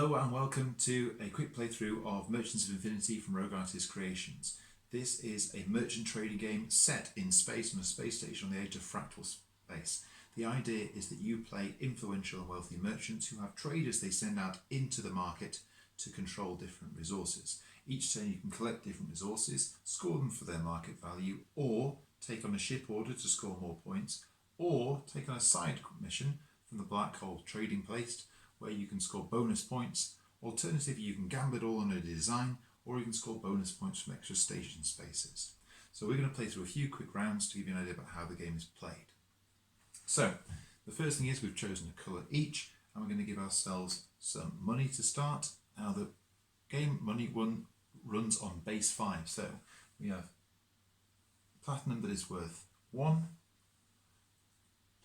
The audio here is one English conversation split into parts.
Hello and welcome to a quick playthrough of Merchants of Infinity from Rogue Artist Creations. This is a merchant trading game set in space on a space station on the edge of fractal space. The idea is that you play influential and wealthy merchants who have traders they send out into the market to control different resources. Each turn you can collect different resources, score them for their market value, or take on a ship order to score more points, or take on a side mission from the black hole trading place where you can score bonus points. Alternatively, you can gamble it all on a design, or you can score bonus points from extra station spaces. So we're going to play through a few quick rounds to give you an idea about how the game is played. So the first thing is we've chosen a colour each, and we're going to give ourselves some money to start. Now the game money runs on base 5, so we have platinum that is worth 1,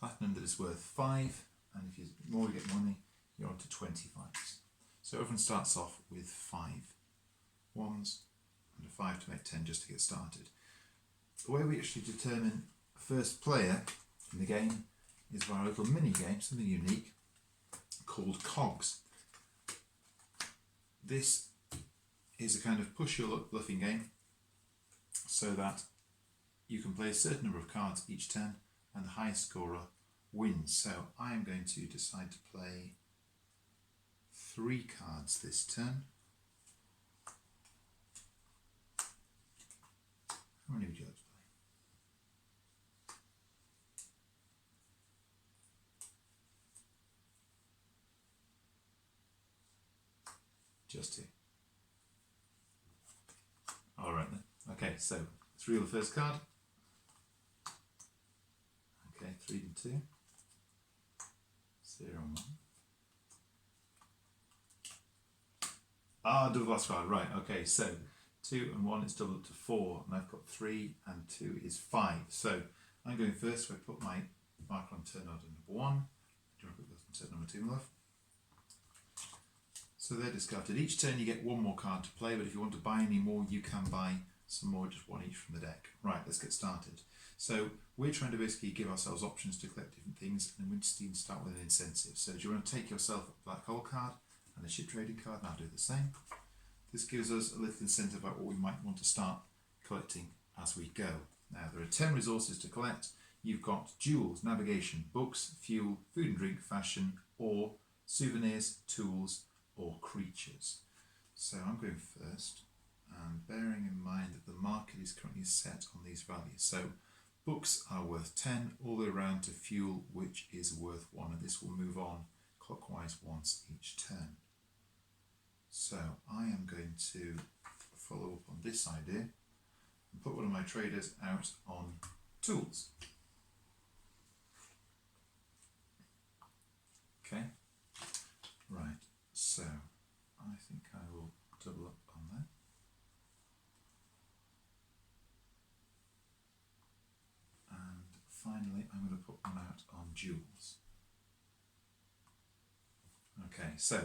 platinum that is worth 5, and if you more you get money, you're on to 25s. So everyone starts off with 5 ones and a 5 to make 10 just to get started. The way we actually determine first player in the game is by a little mini game, something unique, called Cogs. This is a kind of push your luck bluffing game so that you can play a certain number of cards each turn and the highest scorer wins. So I am going to decide to play 3 cards this turn. How many would you like to play? Just 2. Alright then. Okay, so let's reel the first card. Okay, 3 and 2. 0 and 1. Double last card, right, okay, so 2 and 1 is doubled up to 4, and I've got 3 and 2 is 5. So I'm going first, so I put my marker on turn order number 1. Do you want to put this on turn number 2, my love? So they're discarded. Each turn you get 1 more card to play, but if you want to buy any more, you can buy some more, just 1 each from the deck. Right, let's get started. So we're trying to basically give ourselves options to collect different things, and we just need to start with an incentive. So do you want to take yourself a black hole card and a ship trading card, and I'll do the same. This gives us a little incentive about what we might want to start collecting as we go. Now there are 10 resources to collect. You've got jewels, navigation, books, fuel, food and drink, fashion, or souvenirs, tools, or creatures. So I'm going first, and bearing in mind that the market is currently set on these values. So books are worth 10 all the way around to fuel, which is worth 1, and this will move on clockwise once each turn. So I am going to follow up on this idea and put one of my traders out on tools. Okay, right, so I think I will double up on that. And finally I'm going to put one out on jewels. Okay, so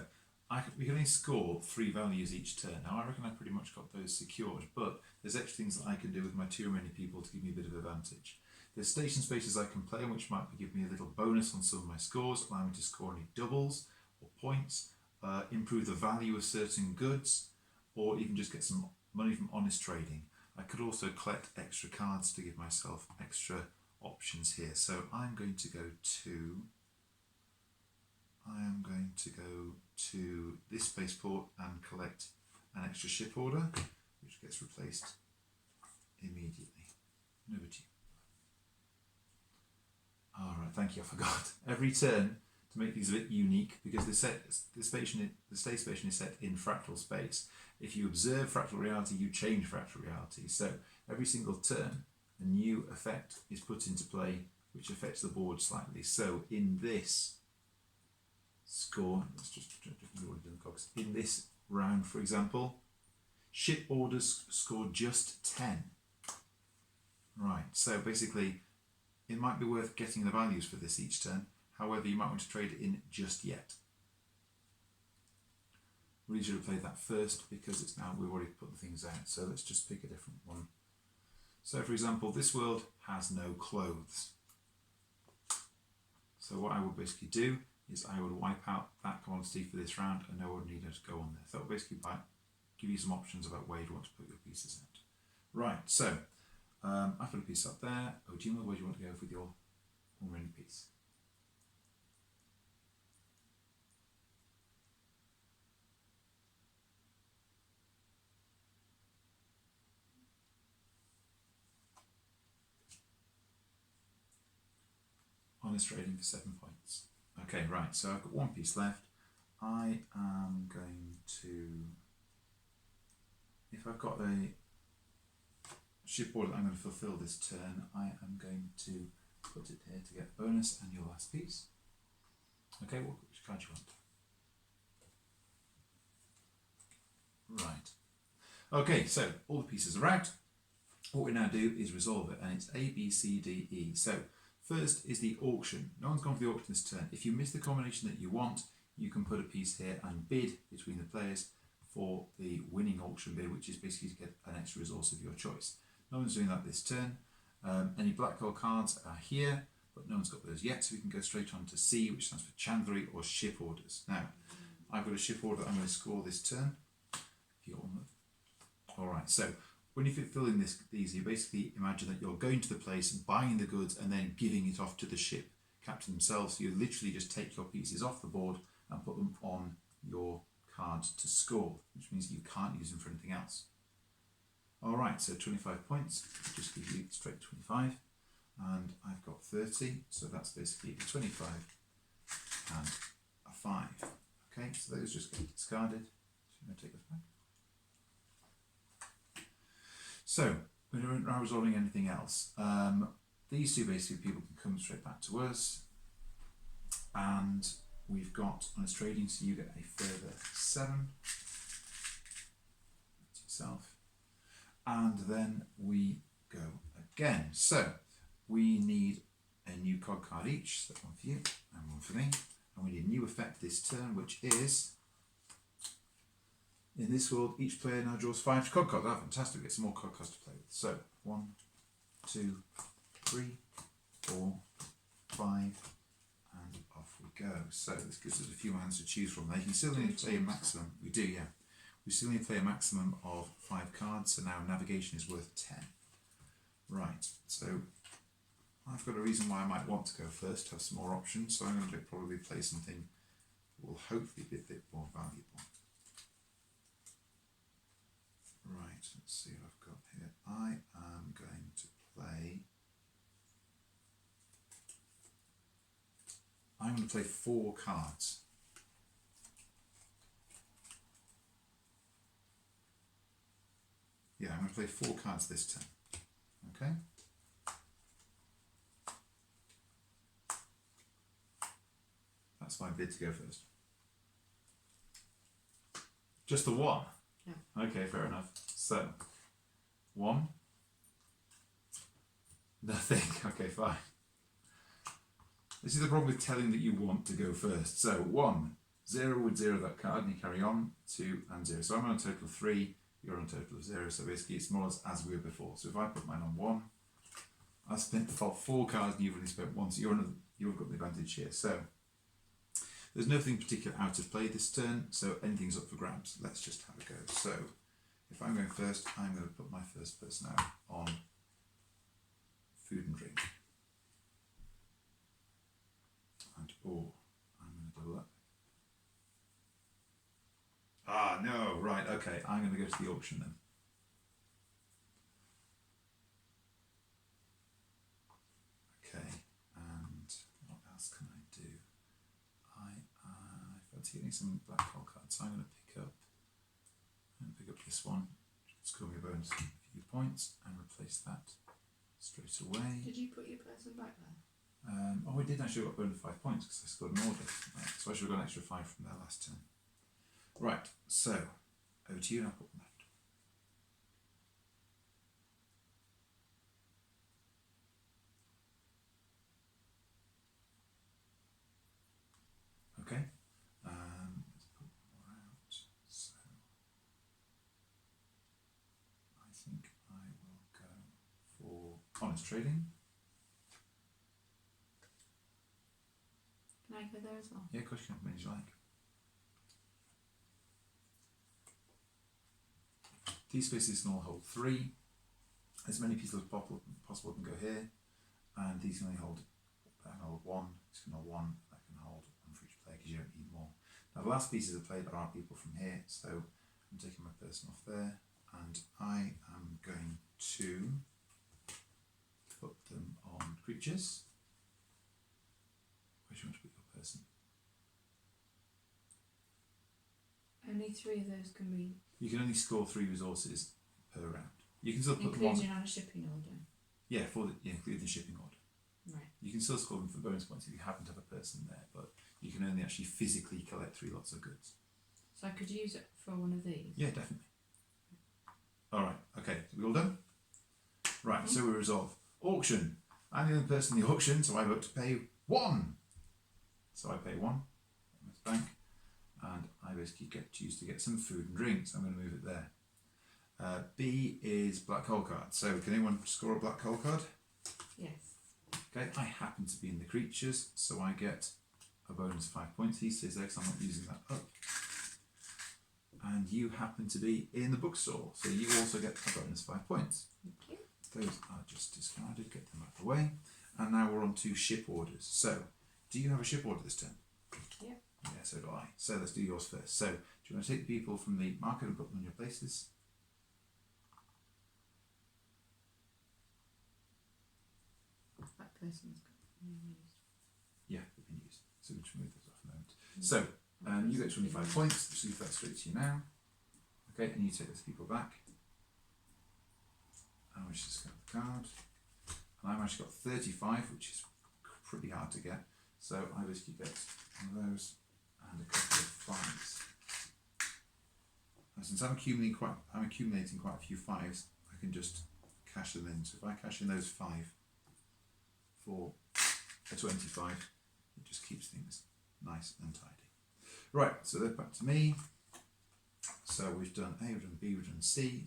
we can only score 3 values each turn. Now I reckon I pretty much got those secured, but there's extra things that I can do with my too many people to give me a bit of advantage. There's station spaces I can play on, which might give me a little bonus on some of my scores, allow me to score any doubles or points, improve the value of certain goods, or even just get some money from honest trading. I could also collect extra cards to give myself extra options here. So I'm going to go to this spaceport and collect an extra ship order, which gets replaced immediately. Over to you. Alright, thank you, I forgot. Every turn, to make these a bit unique, because the space station is set in fractal space. If you observe fractal reality, you change fractal reality. So every single turn, a new effect is put into play, which affects the board slightly. So in this score, let's just in this round, for example, ship orders scored just 10. Right, so basically it might be worth getting the values for this each turn. However, you might want to trade it in just yet. We should have played that first because it's now we've already put the things out. So let's just pick a different one. So for example, this world has no clothes. So what I would basically do is I would wipe out that commodity for this round and no one would need to go on there. So that will basically give you some options about where you want to put your pieces out. Right, so I've put a piece up there. Ojima, where do you want to go with your remaining piece? Honest trading for 7 points. Okay, right, so I've got one piece left. I am going to, if I've got a shipboard that I'm going to fulfill this turn, I am going to put it here to get a bonus and your last piece. Okay, which card do you want? Right. Okay, so all the pieces are out. What we now do is resolve it, and it's A, B, C, D, E. So first is the auction. No one's gone for the auction this turn. If you miss the combination that you want, you can put a piece here and bid between the players for the winning auction bid, which is basically to get an extra resource of your choice. No one's doing that this turn. Any black hole cards are here, but no one's got those yet, so we can go straight on to C, which stands for chandlery or ship orders. Now, I've got a ship order that I'm going to score this turn. If you got one. Alright, so when you fill in these, you basically imagine that you're going to the place and buying the goods and then giving it off to the ship captain themselves. So you literally just take your pieces off the board and put them on your card to score, which means you can't use them for anything else. Alright, so 25 points, just give you straight 25, and I've got 30, so that's basically a 25 and a 5. Okay, so those just get discarded. So I'm going to take this back. So, we're not resolving anything else. These two basically people can come straight back to us, and we've got honest trading, so you get a further 7. That's yourself. And then we go again. So we need a new cog card each, so one for you and one for me. And we need a new effect this turn, which is, in this world, each player now draws 5 cog cards. Ah, fantastic, we get some more cog cards to play with. So 1, 2, 3, 4, 5, and off we go. So this gives us a few hands to choose from. Now you can still only play a maximum. We do, yeah. We still need to play a maximum of 5 cards, so now navigation is worth 10. Right, so I've got a reason why I might want to go first, have some more options, so I'm going to probably play something that will hopefully be a bit more valuable. Right, let's see what I've got here. I am going to play... I'm going to play 4 cards. Yeah, I'm going to play 4 cards this turn. Okay? That's my bid to go first. Just the 1? Yeah. Okay, fair enough. So, 1. Nothing. Okay, fine. This is the problem with telling that you want to go first. So, 1. 0 would 0 that card and you carry on. 2 and 0. So I'm on a total of 3. You're on a total of 0, so basically it's more or less as we were before. So if I put mine on 1, I spent 4 cards and you've only spent 1, so you've got the advantage here. So there's nothing particular out of play this turn, so anything's up for grabs. Let's just have a go. So if I'm going first, I'm going to put my first person out on food and drink. And I'm going to double up. Ah, no, right, okay, I'm going to go to the auction then. Okay, and what else can I do? I fancy getting some black hole cards, so I'm going to pick up this one, score me a bonus of a few points, and replace that straight away. Did you put your person back there? Oh, I did actually got a bonus of 5 points because I scored an order. Right, so I should have got an extra 5 from there last turn. Right, so over to you and I'll put them left. Okay, let's put more out. So I think I will go for honest trading. Can I go there as well? Yeah, of course you can have as many as you like. These spaces can all hold 3. As many people as possible can go here, and these can only hold, that can hold 1, this can hold 1, that can hold 1 for each player because you don't need more. Now the last pieces of play there are people from here, so I'm taking my person off there, and I am going to put them on creatures. Where do you want to put your person? Only 3 of those can be... You can only score 3 resources per round. You can still put them on... Including on a shipping order? Yeah, including the shipping order. Right. You can still score them for bonus points if you happen to have a person there, but you can only actually physically collect 3 lots of goods. So I could use it for one of these? Yeah, definitely. Alright, okay, so we all done? Right, so we resolve. Auction. I'm the only person in the auction, so I vote to pay 1. So I pay 1 on this bank, and I basically choose to get some food and drinks. I'm going to move it there. B is black hole card. So can anyone score a black hole card? Yes. Okay, I happen to be in the creatures, so I get a bonus 5 points. He says there because I'm not using that up. And you happen to be in the bookstore, so you also get a bonus 5 points. Thank you. Those are just discarded, get them out of the way. And now we're on to ship orders. So, do you have a ship order this turn? Yeah. Yeah, so do I. So let's do yours first. So, do you want to take the people from the market and put them in your places? That person's been used. Yeah, they've been used. So we'll just move those off a moment. So, you get 25 points. Just leave that straight to you now. Okay, and you take those people back. And we just got the card. And I've actually got 35, which is pretty hard to get. So I basically get one of those and a couple of 5s. And since I'm accumulating quite a few 5s, I can just cash them in. So if I cash in those 5 for a 25, it just keeps things nice and tidy. Right, so they're back to me. So we've done A, we've done B, we've done C.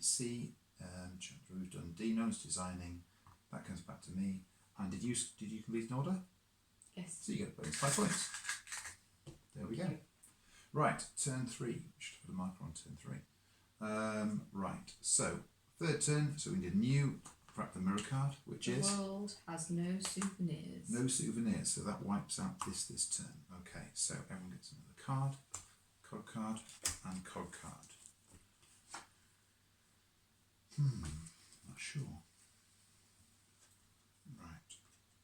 We've done D, no one's designing. That comes back to me. And did you complete an order? Yes. So you get a bonus 5 points. There we go. Right, turn 3. We should put a marker on turn 3. Right, so third turn. So we need a new fractal mirror card, which is... The world has no souvenirs. No souvenirs, so that wipes out this turn. Okay, so everyone gets another card, cog card, and cog card. Not sure. Right,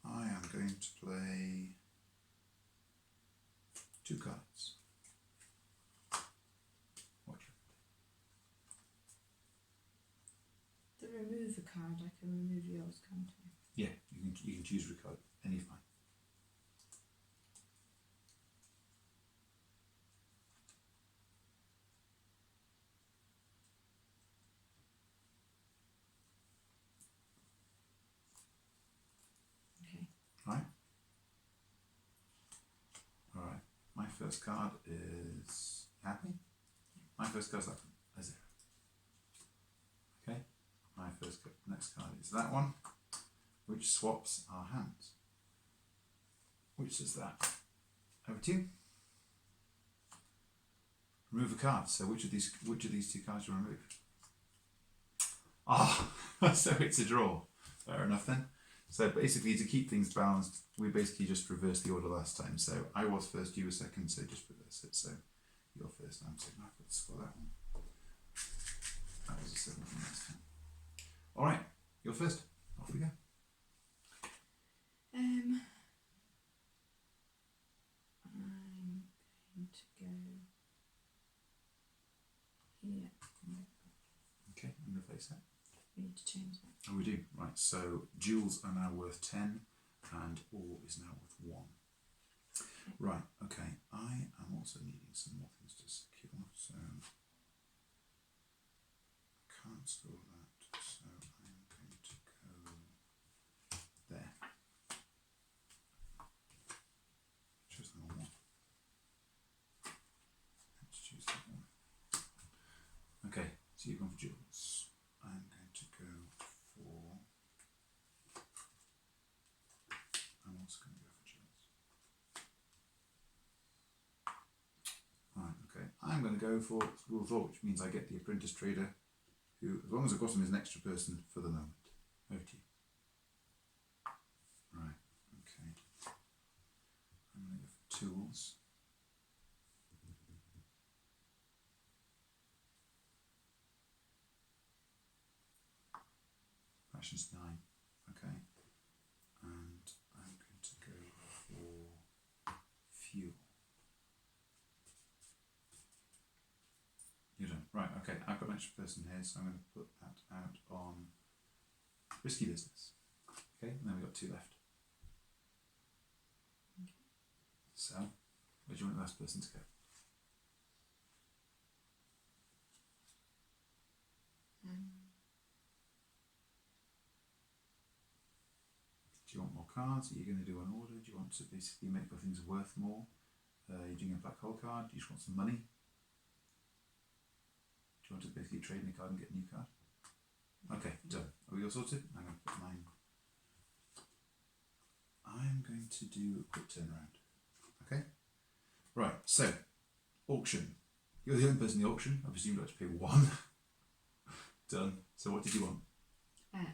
I am going to play 2 cards. What do you To remove a card, I can remove yours, can't I? Yeah, you can choose a card, any of mine. Okay. Right. Alright. My first card is happy. My first card is that one, a 0. Okay. My next card is that one, which swaps our hands. Which is that. Over to you. Remove a card. So which of these 2 cards do you remove? Ah, so it's a draw. Fair enough then. So basically, to keep things balanced, we basically just reversed the order last time. So I was first, you were second, so just reverse it. So you're first, I'm second. I've got to score that one. That was a 7 from last time. Alright, you're first. Off we go. I'm going to go here. Okay, I'm going to face that. We need to change that. Oh, we do. Right, so jewels are now worth 10 and ore is now worth 1. Right, okay. I am also needing some more things to secure, so I can't store that, so I'm going to go there. Choose the wrong one. Let's choose that one. Okay, so you've gone for jewels. I'm going to go for... I'm also going to go for jewels. I'm going to go for School of Thought, which means I get the apprentice trader, who, as long as I've got him, is an extra person for the moment. Over to you. Right, okay. I'm going to go for tools. Passion's 9. Okay. And I'm going to go for fuel. You're done. Right, okay. I've got an extra person here, so I'm going to put that out on risky business. Okay, and then we've got 2 left. Okay. So, where do you want the last person to go? Do you want more cards? Are you going to do an order? Do you want to basically make your things worth more? Are you doing a black hole card? Do you just want some money? Do you want to basically trade in a card and get a new card? Okay, done. Are we all sorted? I'm going to put mine. I'm going to do a quick turnaround. Okay? Right, so, auction. You're the only person in the auction. I presume you have to pay 1. Done. So what did you want?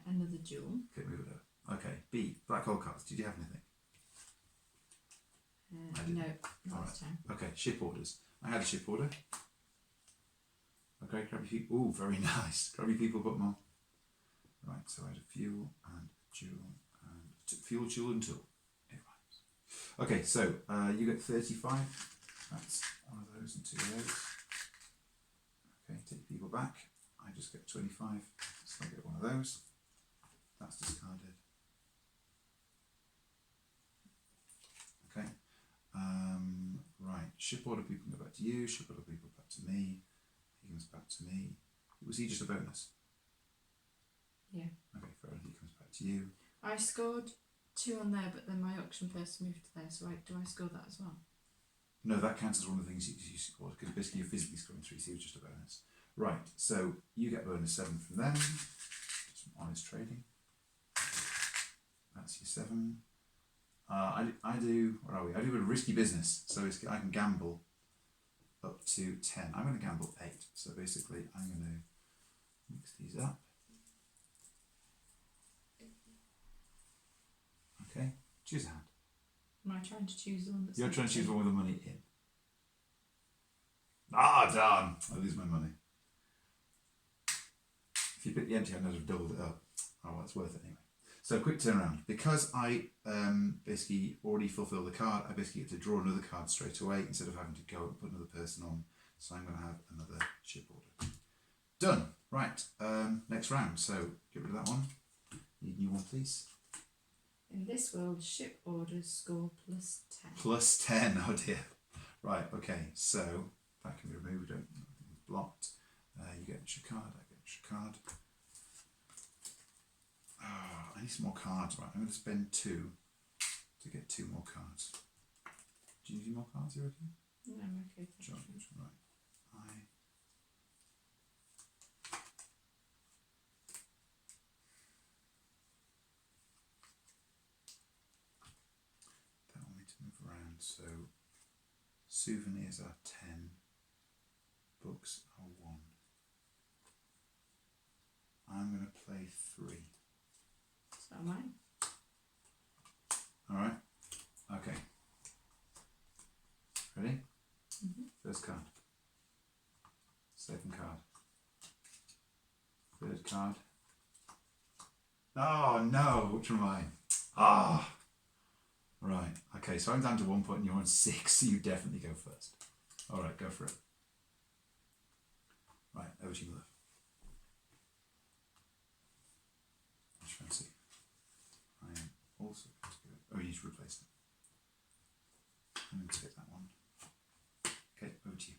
Another jewel. Okay, move it over. Okay, B, black hole cards. Did you have anything? No, not this time. Okay, ship orders. I had a ship order. Okay, grab your people. Ooh, very nice. Grab your people, put them on. Right, so I had a fuel and a jewel and fuel, jewel and tool. It rhymes. Okay, so you get 35. That's one of those and 2 of those. Okay, take people back. I just get 25, so I get one of those. That's discarded. Okay. Right, ship order people go back to you, ship order people back to me. He comes back to me. Was he just a bonus? Yeah. Okay, fair enough, he comes back to you. I scored 2 on there, but then my auction person moved to there, so do I score that as well? No, that counts as one of the things you scored, because basically you're physically scoring 3, so he was just a bonus. Right, so you get bonus 7 from them. Some honest trading. That's your 7. I do, what are we? I do a risky business, so I can gamble up to 10. I'm going to gamble 8. So basically, I'm going to mix these up. Okay, choose a hand. Am I trying to choose the one that's... You're trying to choose one with the money in. Ah, darn! I lose my money. If you pick the empty hand, I'd have doubled it up. Oh, well, it's worth it anyway. So, quick turnaround. Because I basically already fulfilled the card, I basically get to draw another card straight away instead of having to go and put another person on. So, I'm going to have another ship order. Done. Right. Next round. So, get rid of that one. Need a new one, please. In this world, ship orders score +10. +10. Oh dear. Right. Okay. So, that can be removed. Nothing's blocked. You get an extra card. I get an extra card. Oh, I need some more cards. Right. I'm going to spend 2 to get 2 more cards. Do you need more cards here? No, I'm okay. Sure. Right. That will need to move around. So, souvenirs are 10. Books are 1. I'm going to play 3. So am I. Alright. Okay. Ready? Mm-hmm. First card. Second card. Third card. Oh no, which one am I? Ah. Right. Okay, so I'm down to 1 point and you're on 6, so you definitely go first. Alright, go for it. Right, over to you, love. Which fancy? I am also going to go. Oh, you need to replace them. I'm going to take that one. Okay, over to you.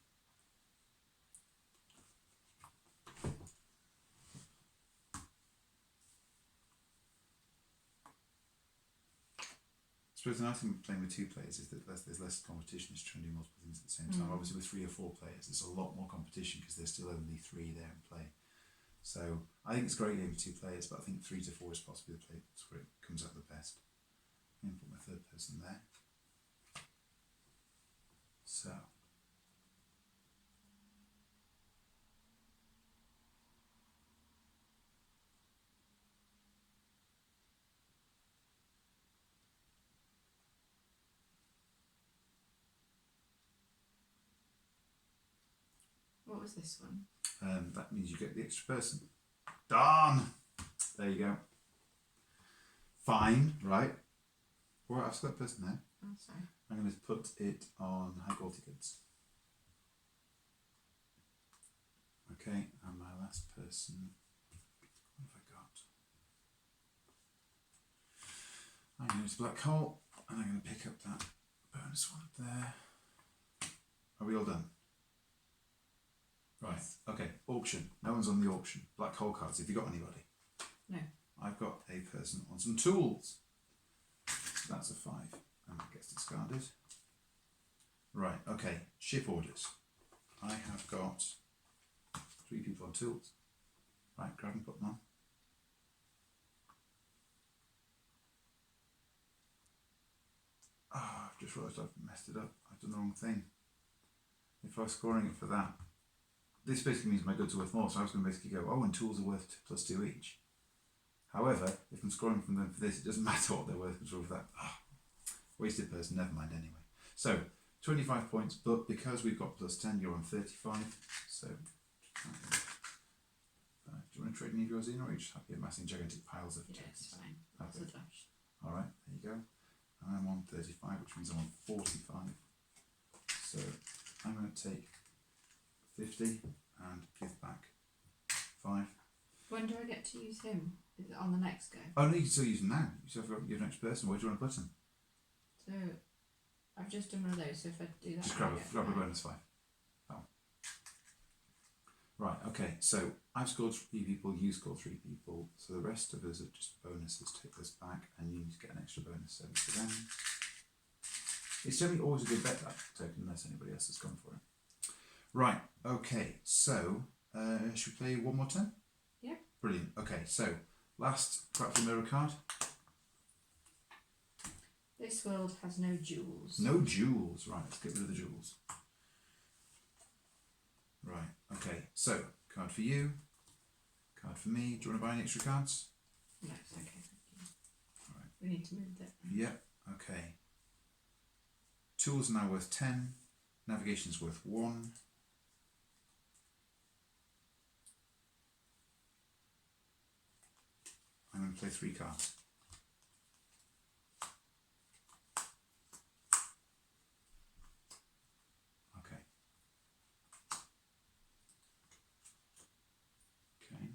I suppose the nice thing with playing with 2 players is that there's less competition. It's trying to do multiple things at the same time. Obviously with 3 or 4 players there's a lot more competition because there's still only 3 there in play. So I think it's a great game with 2 players, but I think 3 to 4 is possibly the place where it comes out the best. I'm going to put my 3rd person there. So was this one? That means you get the extra person. Darn! There you go. Fine, right? Well, I've got a person there. Oh, sorry. I'm going to put it on high quality goods. Okay, and my last person. What have I got? I'm going to black hole, and I'm going to pick up that bonus one up there. Are we all done? Right, okay, auction. No one's on the auction. Black hole cards, have you got anybody? No. I've got a person on some tools. So that's a 5, and that gets discarded. Right, okay, ship orders. I have got 3 people on tools. Right, grab and put them on. Ah, I've just realised I've messed it up. I've done the wrong thing. If I was scoring it for that, this basically means my goods are worth more, so I was going to basically go, oh, and tools are worth +2 each. However, if I'm scoring from them for this, it doesn't matter what they're worth for that. Wasted person, never mind anyway. So, 25 points, but because we've got +10, you're on 35. So, do you want to trade any of yours in, or are you just happy amassing gigantic piles of Yeah, it's fine. That's Okay. a dash. Alright, there you go. And I'm on 35, which means I'm on 45. So, I'm going to take 50 and give back 5. When do I get to use him? Is it on the next go? Oh no, you can still use them now. You still have got your next person. Where do you want to put them? So I've just done one of those, so if I do that, Just I grab get a 5. bonus 5. Oh. Right, okay, so I've scored 3 people, you scored 3 people, so the rest of us are just bonuses. Take this back, and you need to get an extra bonus 7 for them. It's generally always a good bet, that token, unless anybody else has gone for it. Right, okay, so should we play one more turn? Yeah. Brilliant, okay, so last fractal mirror card. This world has no jewels. No jewels, right, let's get rid of the jewels. Right, okay, so card for you, card for me. Do you want to buy any extra cards? No, it's okay, thank you. Alright. We need to move that. Yep, okay. Tools are now worth 10, navigation's worth 1. I'm going to play 3 cards. Okay. Okay.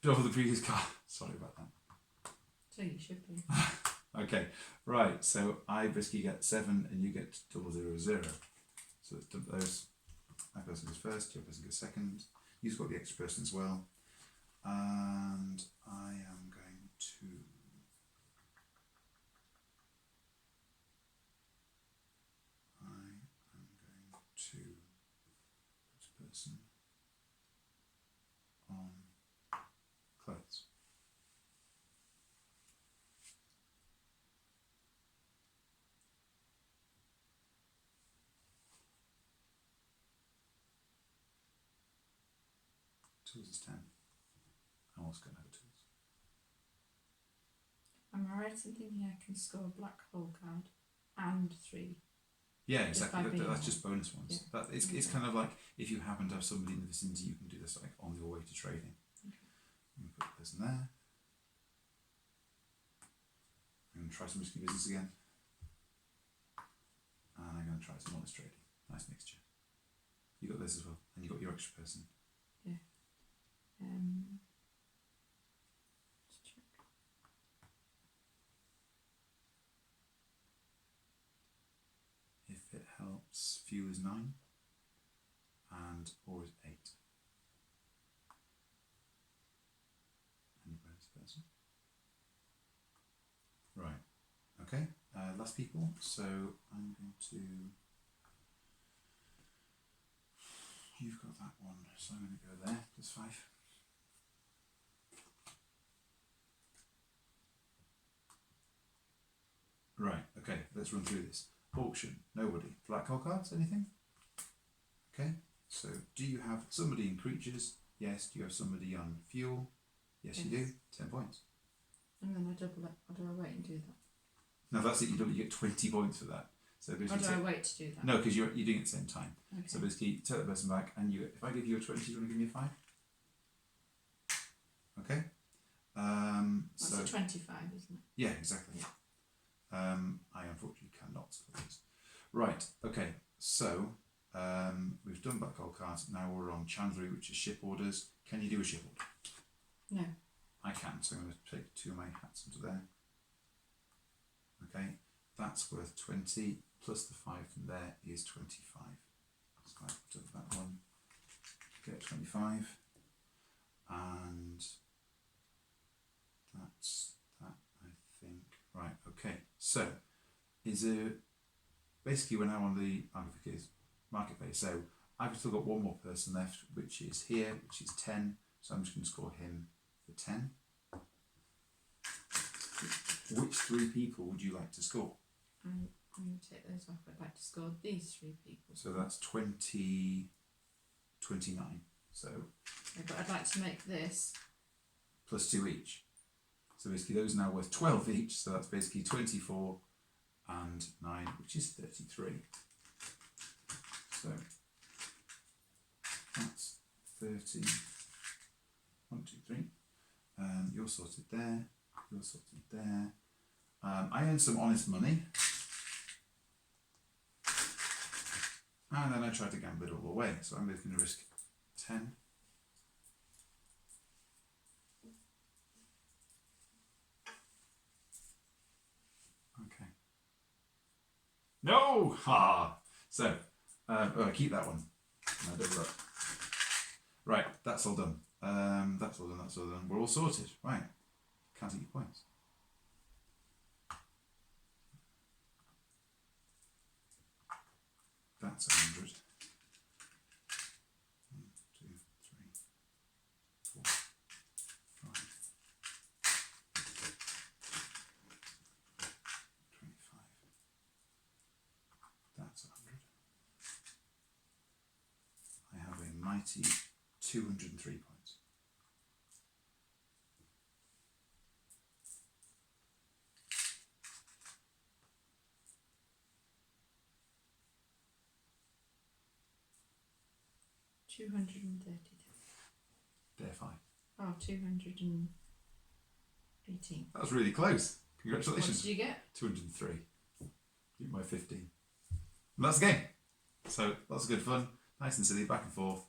Double the previous card. Sorry about that. So you should be. Okay, right, so I basically get 7 and you get 000. So let's dump those. My person goes first, your person goes second. You've got the extra person as well. And I am going to... this person on clothes. Tools is 10. I'm also going to have tools. Am I right in thinking I can score a black hole card and 3? Yeah, Just exactly. by being That's on. just bonus ones. Yeah. That it's kind of like if you happen to have somebody in the vicinity, you can do this like on your way to trading. Okay. I'm going to put this in there. I'm going to try some risky business again. And I'm going to try some honest trading. Nice mixture. You got this as well, and you got your extra person. Let's check. If it helps, fuel is 9, and ore is 8. Any bonus person? Right. Okay. Last people. So I'm going to. You've got that one, so I'm going to go there. Plus 5. Right. Okay. Let's run through this. Auction. Nobody. Black hole cards. Anything? Okay. So do you have somebody in creatures? Yes. Do you have somebody on fuel? Yes, you do. Yes. 10 points. And then I double it. Or do I wait and do that? Now, if that's it, you get 20 points for that. So Or basically, do I wait to do that? no, because you're doing it at the same time. Okay. So basically, take that person back, and if I give you a 20, do you want to give me a 5? Okay. That's So a 25, isn't it? yeah, exactly. I unfortunately cannot score this. Right. Okay. So we've done black gold cards. Now we're on chandlery, which is ship orders. Can you do a ship order? No. I can. So I'm going to take 2 of my hats into there. Okay. That's worth 20 plus the 5 from there is 25. Let's go to that one. Get 25. And that's that, I think. Right, okay. So, is it basically we're now on the marketplace. So, I've still got one more person left, which is here, which is 10. So, I'm just going to score him for 10. Which 3 people would you like to score? I'm going to take those off. I'd like to score these 3 people. So, that's 29. So, Yeah, but I'd like to make this plus 2 each. So basically those are now worth 12 each, so that's basically 24 and 9, which is 33. So that's 30. 1, 2, 3. You're sorted there. You're sorted there. I earned some honest money. And then I tried to gamble it all away, so I'm just going to risk 10. Okay. No! Ha! So, I keep that one. And I double up. Right, that's all done. That's all done. We're all sorted. Right. Can't take your points. That's 100. 1, 2, 3, 4, 5, 25. That's 100. I have a mighty 203 points. $230. Dare 5. Oh, 218. That was really close. What Congratulations. did you get? 203. Beat my 15. And that's the game. So lots of good fun. Nice and silly, back and forth.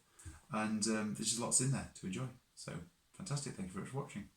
And there's just lots in there to enjoy. So fantastic. Thank you very much for watching.